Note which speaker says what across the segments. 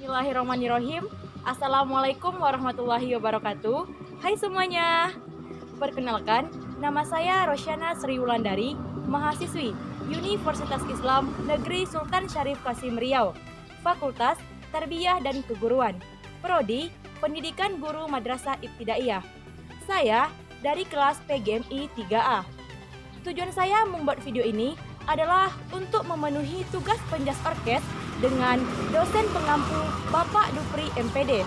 Speaker 1: Bismillahirrahmanirrahim. Assalamualaikum warahmatullahi wabarakatuh. Hai semuanya. Perkenalkan, nama saya Rosyana Sri Wulandari, mahasiswi Universitas Islam Negeri Sultan Syarif Qasim Riau, Fakultas Tarbiyah dan Keguruan, Prodi Pendidikan Guru Madrasah Ibtidaiyah. Saya dari kelas PGMI 3A. Tujuan saya membuat video ini adalah untuk memenuhi tugas penjas orkes dengan dosen pengampu Bapak Dupri MPD.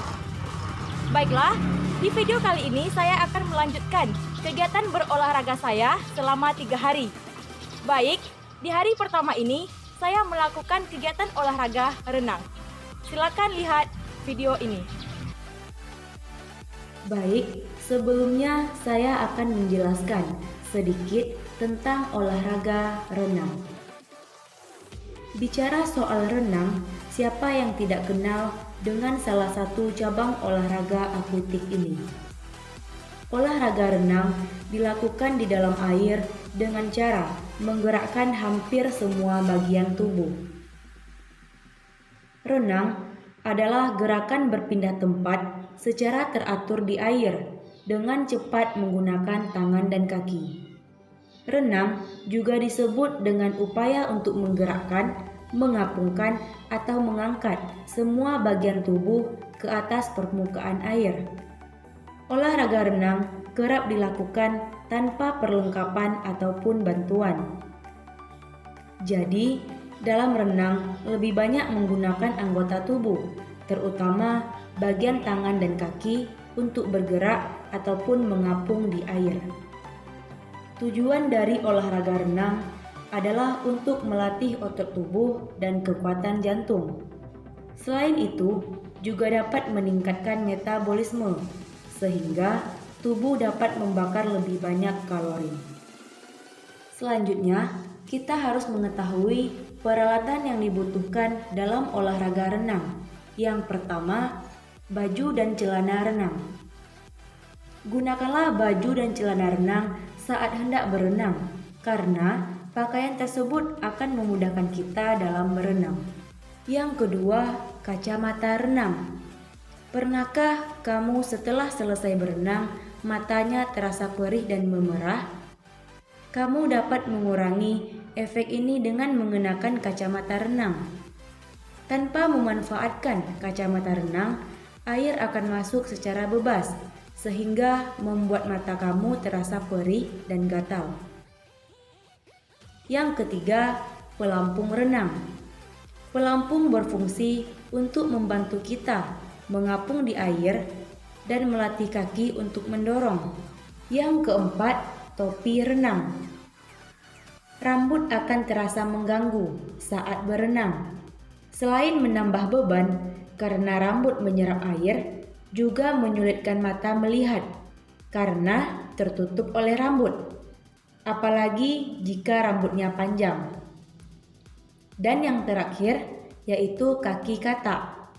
Speaker 1: Baiklah, di video kali ini saya akan melanjutkan kegiatan berolahraga saya selama 3 hari. Baik, di hari pertama ini saya melakukan kegiatan olahraga renang. Silakan lihat video ini.
Speaker 2: Baik, sebelumnya saya akan menjelaskan sedikit tentang olahraga renang. Bicara soal renang, siapa yang tidak kenal dengan salah satu cabang olahraga akuatik ini? Olahraga renang dilakukan di dalam air dengan cara menggerakkan hampir semua bagian tubuh. Renang adalah gerakan berpindah tempat secara teratur di air dengan cepat menggunakan tangan dan kaki. Renang juga disebut dengan upaya untuk menggerakkan, mengapungkan, atau mengangkat semua bagian tubuh ke atas permukaan air. Olahraga renang kerap dilakukan tanpa perlengkapan ataupun bantuan. Jadi, dalam renang lebih banyak menggunakan anggota tubuh, terutama bagian tangan dan kaki untuk bergerak ataupun mengapung di air. Tujuan dari olahraga renang adalah untuk melatih otot tubuh dan kekuatan jantung. Selain itu, juga dapat meningkatkan metabolisme, sehingga tubuh dapat membakar lebih banyak kalori. Selanjutnya, kita harus mengetahui peralatan yang dibutuhkan dalam olahraga renang. Yang pertama, baju dan celana renang. Gunakanlah baju dan celana renang saat hendak berenang, karena pakaian tersebut akan memudahkan kita dalam berenang. Yang kedua, kacamata renang. Pernahkah kamu setelah selesai berenang, matanya terasa perih dan memerah? Kamu dapat mengurangi efek ini dengan mengenakan kacamata renang. Tanpa memanfaatkan kacamata renang, air akan masuk secara bebas, sehingga membuat mata kamu terasa perih dan gatal. Yang ketiga, pelampung renang. Pelampung berfungsi untuk membantu kita mengapung di air dan melatih kaki untuk mendorong. Yang keempat, topi renang. Rambut akan terasa mengganggu saat berenang. Selain menambah beban karena rambut menyerap air, juga menyulitkan mata melihat karena tertutup oleh rambut, apalagi jika rambutnya panjang. Dan yang terakhir yaitu kaki katak.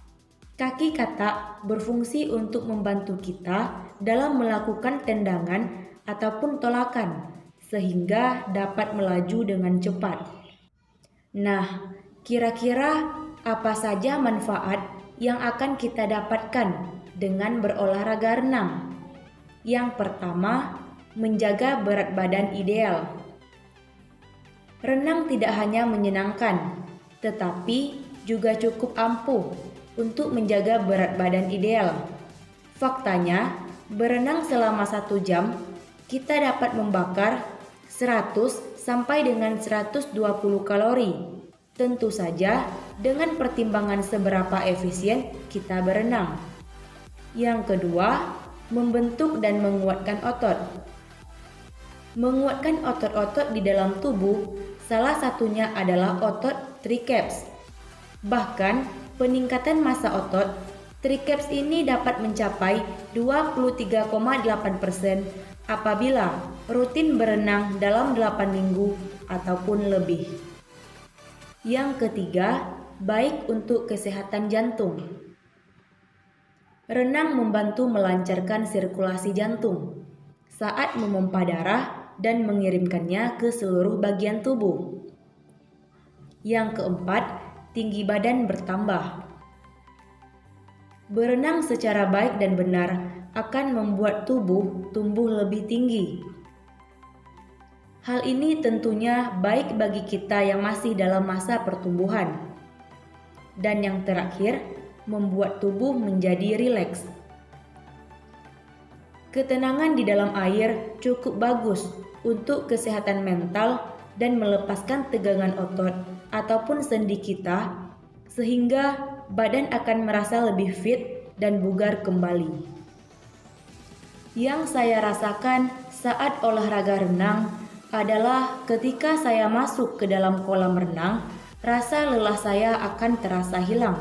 Speaker 2: Kaki katak berfungsi untuk membantu kita dalam melakukan tendangan ataupun tolakan, sehingga dapat melaju dengan cepat. Nah, kira-kira apa saja manfaat yang akan kita dapatkan dengan berolahraga renang? Yang pertama, menjaga berat badan ideal. Renang tidak hanya menyenangkan, tetapi juga cukup ampuh untuk menjaga berat badan ideal. Faktanya, berenang selama 1 jam, kita dapat membakar 100 sampai dengan 120 kalori. Tentu saja dengan pertimbangan seberapa efisien kita berenang. Yang kedua, membentuk dan menguatkan otot. Menguatkan otot-otot di dalam tubuh, salah satunya adalah otot triceps. Bahkan, peningkatan massa otot triceps ini dapat mencapai 23,8% apabila rutin berenang dalam 8 minggu ataupun lebih. Yang ketiga, baik untuk kesehatan jantung. Renang membantu melancarkan sirkulasi jantung saat memompa darah dan mengirimkannya ke seluruh bagian tubuh. Yang keempat, tinggi badan bertambah. Berenang secara baik dan benar akan membuat tubuh tumbuh lebih tinggi. Hal ini tentunya baik bagi kita yang masih dalam masa pertumbuhan. Dan yang terakhir, membuat tubuh menjadi rileks. Ketenangan di dalam air cukup bagus untuk kesehatan mental dan melepaskan tegangan otot ataupun sendi kita, sehingga badan akan merasa lebih fit dan bugar kembali. Yang saya rasakan saat olahraga renang adalah ketika saya masuk ke dalam kolam renang, rasa lelah saya akan terasa hilang.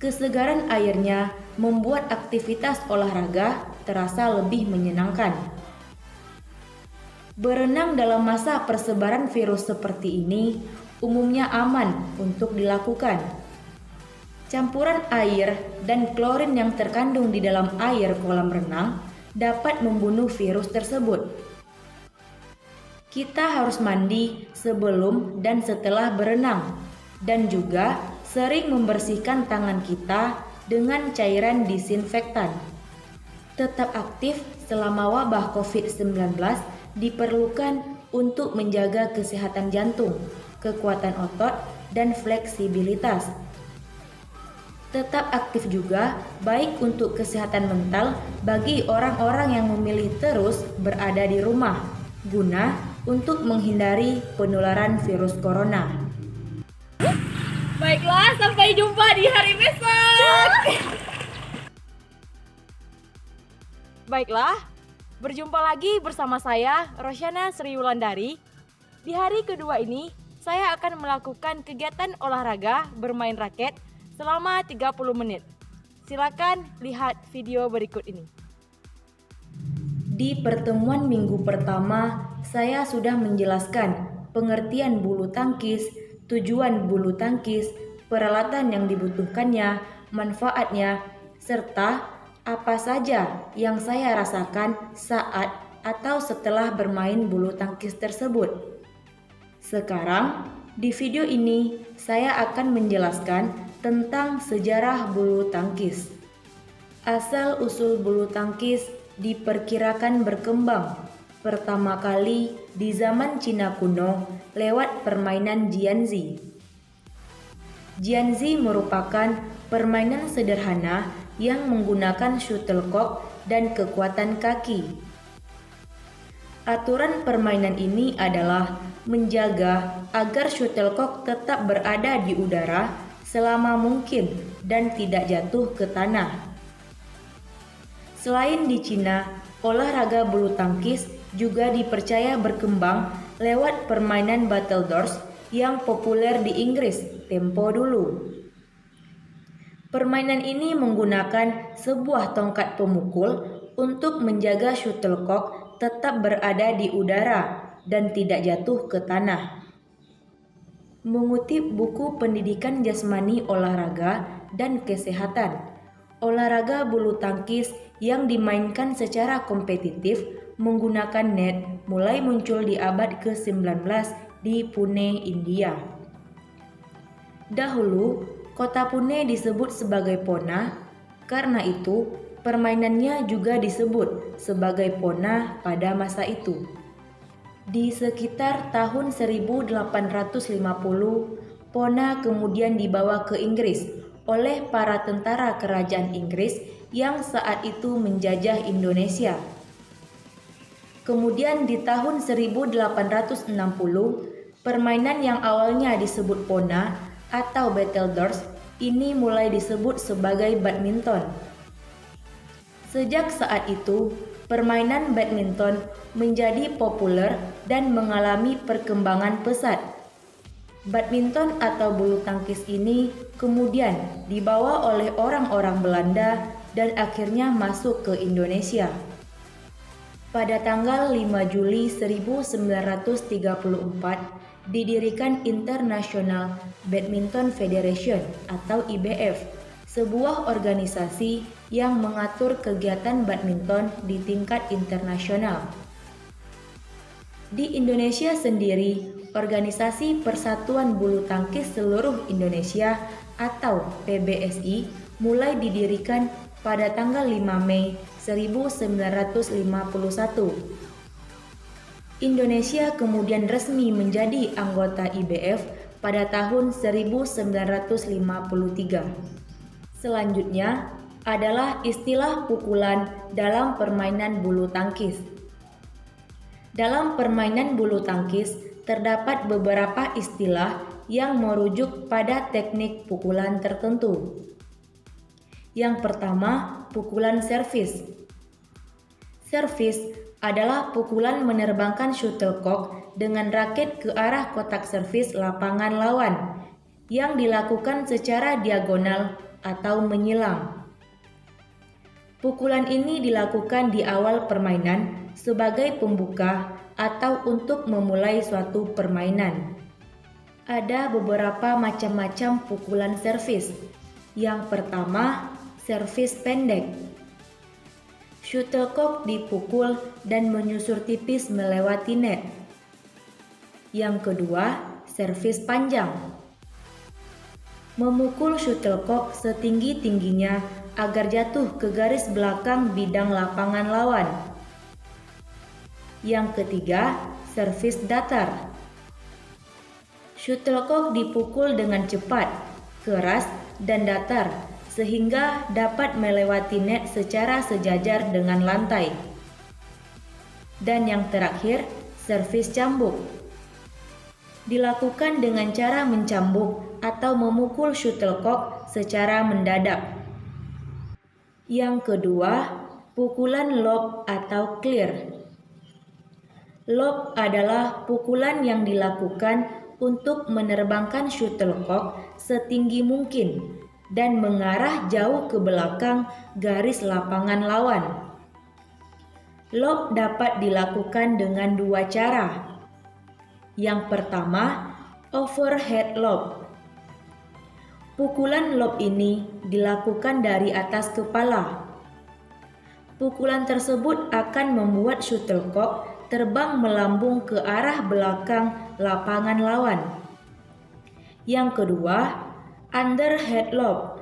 Speaker 2: Kesegaran airnya membuat aktivitas olahraga terasa lebih menyenangkan. Berenang dalam masa persebaran virus seperti ini umumnya aman untuk dilakukan. Campuran air dan klorin yang terkandung di dalam air kolam renang dapat membunuh virus tersebut. Kita harus mandi sebelum dan setelah berenang, dan juga sering membersihkan tangan kita dengan cairan disinfektan. Tetap aktif selama wabah COVID-19 diperlukan untuk menjaga kesehatan jantung, kekuatan otot, dan fleksibilitas. Tetap aktif juga baik untuk kesehatan mental bagi orang-orang yang memilih terus berada di rumah, guna untuk menghindari penularan virus corona.
Speaker 1: Baiklah, sampai jumpa di hari besok. Baiklah, berjumpa lagi bersama saya, Rosyana Sri Wulandari. Di hari kedua ini, saya akan melakukan kegiatan olahraga bermain raket selama 30 menit. Silakan lihat video berikut ini.
Speaker 2: Di pertemuan minggu pertama, saya sudah menjelaskan pengertian bulu tangkis, tujuan bulu tangkis, peralatan yang dibutuhkannya, manfaatnya, serta apa saja yang saya rasakan saat atau setelah bermain bulu tangkis tersebut. Sekarang, di video ini saya akan menjelaskan tentang sejarah bulu tangkis. Asal-usul bulu tangkis diperkirakan berkembang pertama kali di zaman Cina kuno lewat permainan jianzi. Jianzi merupakan permainan sederhana yang menggunakan shuttlecock dan kekuatan kaki. Aturan permainan ini adalah menjaga agar shuttlecock tetap berada di udara selama mungkin dan tidak jatuh ke tanah. Selain di Cina, olahraga bulu tangkis juga dipercaya berkembang lewat permainan battledores yang populer di Inggris tempo dulu. Permainan ini menggunakan sebuah tongkat pemukul untuk menjaga shuttlecock tetap berada di udara dan tidak jatuh ke tanah. Mengutip buku Pendidikan Jasmani Olahraga dan Kesehatan, olahraga bulu tangkis yang dimainkan secara kompetitif menggunakan net mulai muncul di abad ke-19 di Pune, India. Dahulu, kota Pune disebut sebagai Pona, karena itu permainannya juga disebut sebagai Pona pada masa itu. Di sekitar tahun 1850, Pona kemudian dibawa ke Inggris oleh para tentara kerajaan Inggris yang saat itu menjajah Indonesia. Kemudian di tahun 1860, permainan yang awalnya disebut Pona atau battledores ini mulai disebut sebagai badminton. Sejak saat itu, permainan badminton menjadi populer dan mengalami perkembangan pesat. Badminton atau bulu tangkis ini kemudian dibawa oleh orang-orang Belanda dan akhirnya masuk ke Indonesia. Pada tanggal 5 Juli 1934 didirikan International Badminton Federation atau IBF, sebuah organisasi yang mengatur kegiatan badminton di tingkat internasional. Di Indonesia sendiri, Organisasi Persatuan Bulu Tangkis Seluruh Indonesia atau PBSI mulai didirikan pada tanggal 5 Mei 1951. Indonesia kemudian resmi menjadi anggota IBF pada tahun 1953. Selanjutnya adalah istilah pukulan dalam permainan bulu tangkis. Dalam permainan bulu tangkis terdapat beberapa istilah yang merujuk pada teknik pukulan tertentu. Yang pertama, pukulan servis. Servis adalah pukulan menerbangkan shuttlecock dengan raket ke arah kotak servis lapangan lawan yang dilakukan secara diagonal atau menyilang. Pukulan ini dilakukan di awal permainan sebagai pembuka atau untuk memulai suatu permainan. Ada beberapa macam-macam pukulan servis. Yang pertama, servis pendek. Shuttlecock dipukul dan menyusur tipis melewati net. Yang kedua, servis panjang. Memukul shuttlecock setinggi-tingginya agar jatuh ke garis belakang bidang lapangan lawan. Yang ketiga, servis datar. Shuttlecock dipukul dengan cepat, keras, dan datar sehingga dapat melewati net secara sejajar dengan lantai. Dan yang terakhir, servis cambuk. Dilakukan dengan cara mencambuk atau memukul shuttlecock secara mendadak. Yang kedua, pukulan lob atau clear. Lob adalah pukulan yang dilakukan untuk menerbangkan shuttlecock setinggi mungkin dan mengarah jauh ke belakang garis lapangan lawan. Lob dapat dilakukan dengan dua cara. Yang pertama, overhead lob. Pukulan lob ini dilakukan dari atas kepala. Pukulan tersebut akan membuat shuttlecock terbang melambung ke arah belakang lapangan lawan. Yang kedua, underhead lob.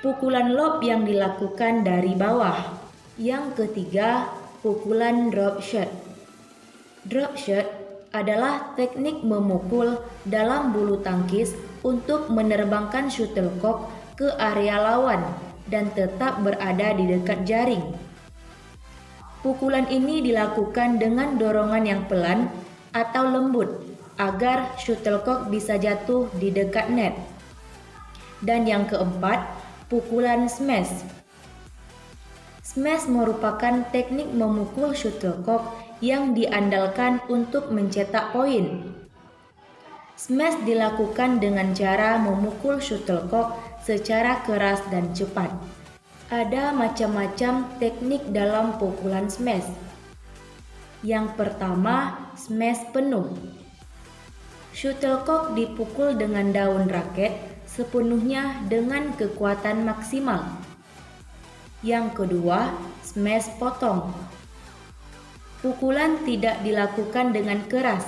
Speaker 2: Pukulan lob yang dilakukan dari bawah. Yang ketiga, pukulan drop shot. Drop shot adalah teknik memukul dalam bulu tangkis untuk menerbangkan shuttlecock ke area lawan dan tetap berada di dekat jaring. Pukulan ini dilakukan dengan dorongan yang pelan atau lembut agar shuttlecock bisa jatuh di dekat net. Dan yang keempat, pukulan smash. Smash merupakan teknik memukul shuttlecock yang diandalkan untuk mencetak poin. Smash dilakukan dengan cara memukul shuttlecock secara keras dan cepat. Ada macam-macam teknik dalam pukulan smash. Yang pertama, smash penuh. Shuttlecock dipukul dengan daun raket sepenuhnya dengan kekuatan maksimal. Yang kedua, smash potong. Pukulan tidak dilakukan dengan keras,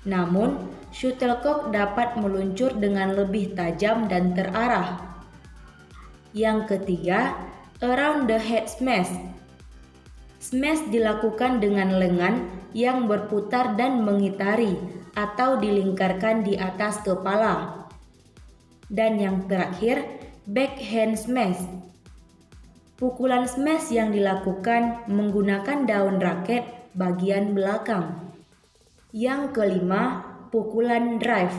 Speaker 2: namun shuttlecock dapat meluncur dengan lebih tajam dan terarah. Yang ketiga, around the head smash. Smash dilakukan dengan lengan yang berputar dan mengitari atau dilingkarkan di atas kepala. Dan yang terakhir, backhand smash. Pukulan smash yang dilakukan menggunakan daun raket bagian belakang. Yang kelima, pukulan drive.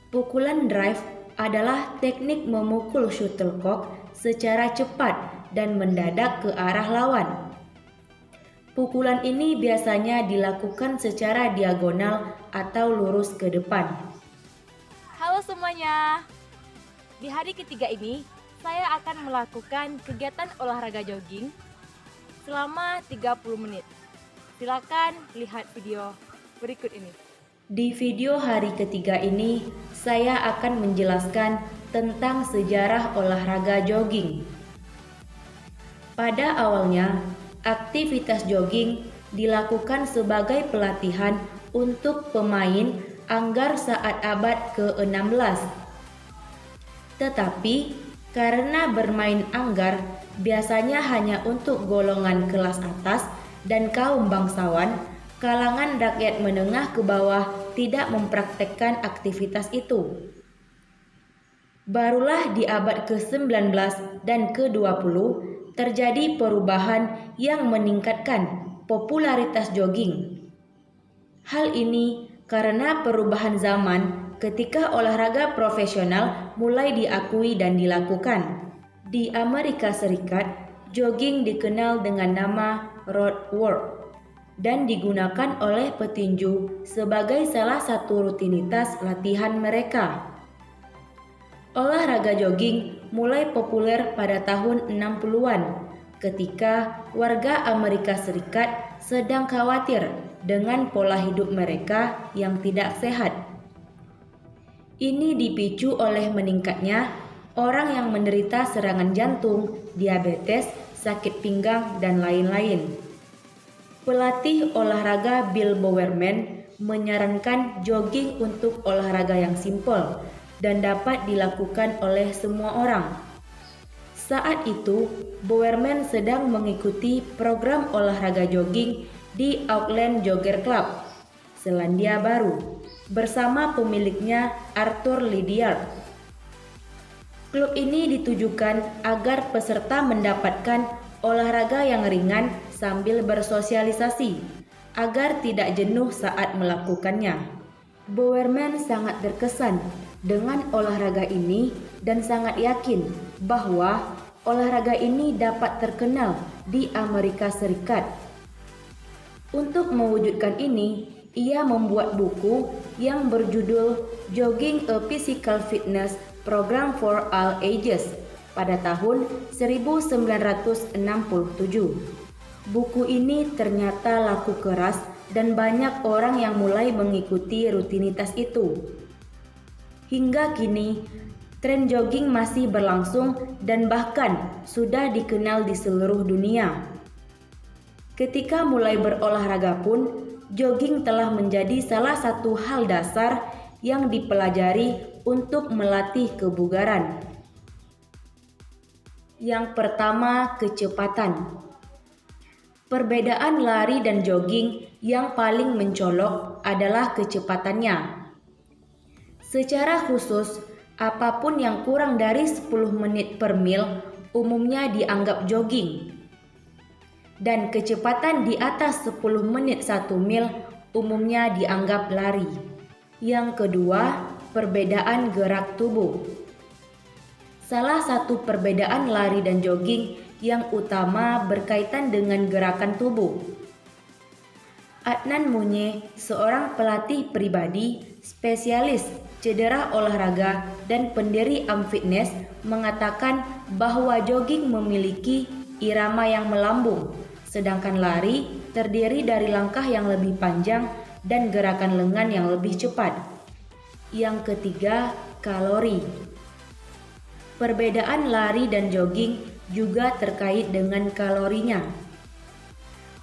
Speaker 2: Pukulan drive adalah teknik memukul shuttlecock secara cepat dan mendadak ke arah lawan. Pukulan ini biasanya dilakukan secara diagonal atau lurus ke depan.
Speaker 1: Halo semuanya. Di hari ketiga ini, saya akan melakukan kegiatan olahraga jogging selama 30 menit. Silakan lihat video berikut ini.
Speaker 2: Di video hari ketiga ini, saya akan menjelaskan tentang sejarah olahraga jogging. Pada awalnya, aktivitas jogging dilakukan sebagai pelatihan untuk pemain anggar saat abad ke-16. Tetapi karena bermain anggar biasanya hanya untuk golongan kelas atas dan kaum bangsawan, kalangan rakyat menengah ke bawah tidak mempraktekkan aktivitas itu. Barulah di abad ke-19 dan ke-20 terjadi perubahan yang meningkatkan popularitas jogging. Hal ini karena perubahan zaman ketika olahraga profesional mulai diakui dan dilakukan. Di Amerika Serikat, jogging dikenal dengan nama road work dan digunakan oleh petinju sebagai salah satu rutinitas latihan mereka. Olahraga jogging mulai populer pada tahun 60-an ketika warga Amerika Serikat sedang khawatir dengan pola hidup mereka yang tidak sehat. Ini dipicu oleh meningkatnya orang yang menderita serangan jantung, diabetes, sakit pinggang, dan lain-lain. Pelatih olahraga Bill Bowerman menyarankan jogging untuk olahraga yang simpel dan dapat dilakukan oleh semua orang. Saat itu, Bowerman sedang mengikuti program olahraga jogging di Auckland Jogger Club, Selandia Baru, bersama pemiliknya Arthur Lydiard. Klub ini ditujukan agar peserta mendapatkan olahraga yang ringan sambil bersosialisasi, agar tidak jenuh saat melakukannya. Bowerman sangat terkesan dengan olahraga ini dan sangat yakin bahwa olahraga ini dapat terkenal di Amerika Serikat. Untuk mewujudkan ini, ia membuat buku yang berjudul Jogging a Physical Fitness Program for All Ages pada tahun 1967. Buku ini ternyata laku keras dan banyak orang yang mulai mengikuti rutinitas itu. Hingga kini, tren jogging masih berlangsung dan bahkan sudah dikenal di seluruh dunia. Ketika mulai berolahraga pun, jogging telah menjadi salah satu hal dasar yang dipelajari untuk melatih kebugaran. Yang pertama, kecepatan. Perbedaan lari dan jogging yang paling mencolok adalah kecepatannya. Secara khusus, apapun yang kurang dari 10 menit per mil umumnya dianggap jogging. Dan kecepatan di atas 10 menit 1 mil umumnya dianggap lari. Yang kedua, perbedaan gerak tubuh. Salah satu perbedaan lari dan jogging yang utama berkaitan dengan gerakan tubuh. Adnan Munye, seorang pelatih pribadi, spesialis cedera olahraga dan pendiri Amfitness, mengatakan bahwa jogging memiliki irama yang melambung, sedangkan lari terdiri dari langkah yang lebih panjang dan gerakan lengan yang lebih cepat. Yang ketiga, kalori. Perbedaan lari dan jogging juga terkait dengan kalorinya.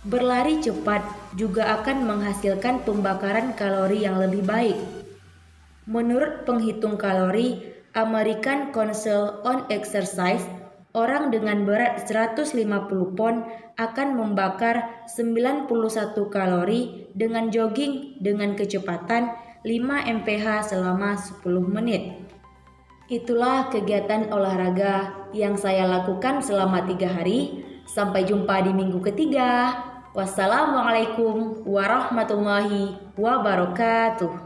Speaker 2: Berlari cepat juga akan menghasilkan pembakaran kalori yang lebih baik. Menurut penghitung kalori American Council on Exercise, orang dengan berat 150 pon akan membakar 91 kalori dengan jogging dengan kecepatan 5 mph selama 10 menit. Itulah kegiatan olahraga yang saya lakukan selama 3 hari. Sampai jumpa di minggu ketiga. Wassalamualaikum warahmatullahi wabarakatuh.